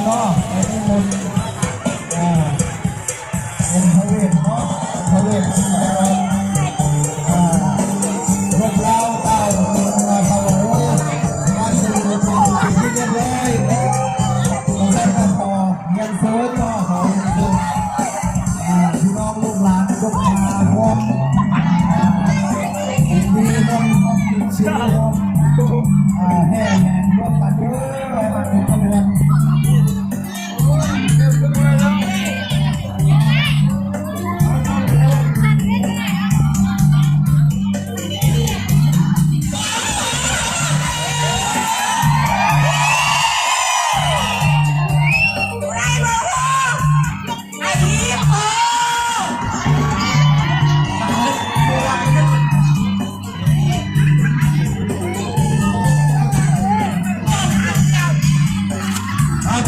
เนาะไปที่มนต์องค์พระเวทเนาะพระเวทพวกเราเต่ามาเขามาสู่ที่เรียบร้อยต้องได้กันต่อเงินเฟ้อต่อของพี่น้องลูกหลานยกมาพร้อมมีน้ำเชียร์แห่แห่งรถปัดเยอะมาเป็นขบวน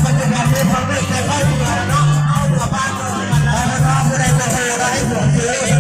ปัจจุบันนี้ความเร็วแต่ก็อยู่แล้วเนาะเอาหัวบ้านเลยนะครับผู้ใดจะเฮอะไรหัวเยอะ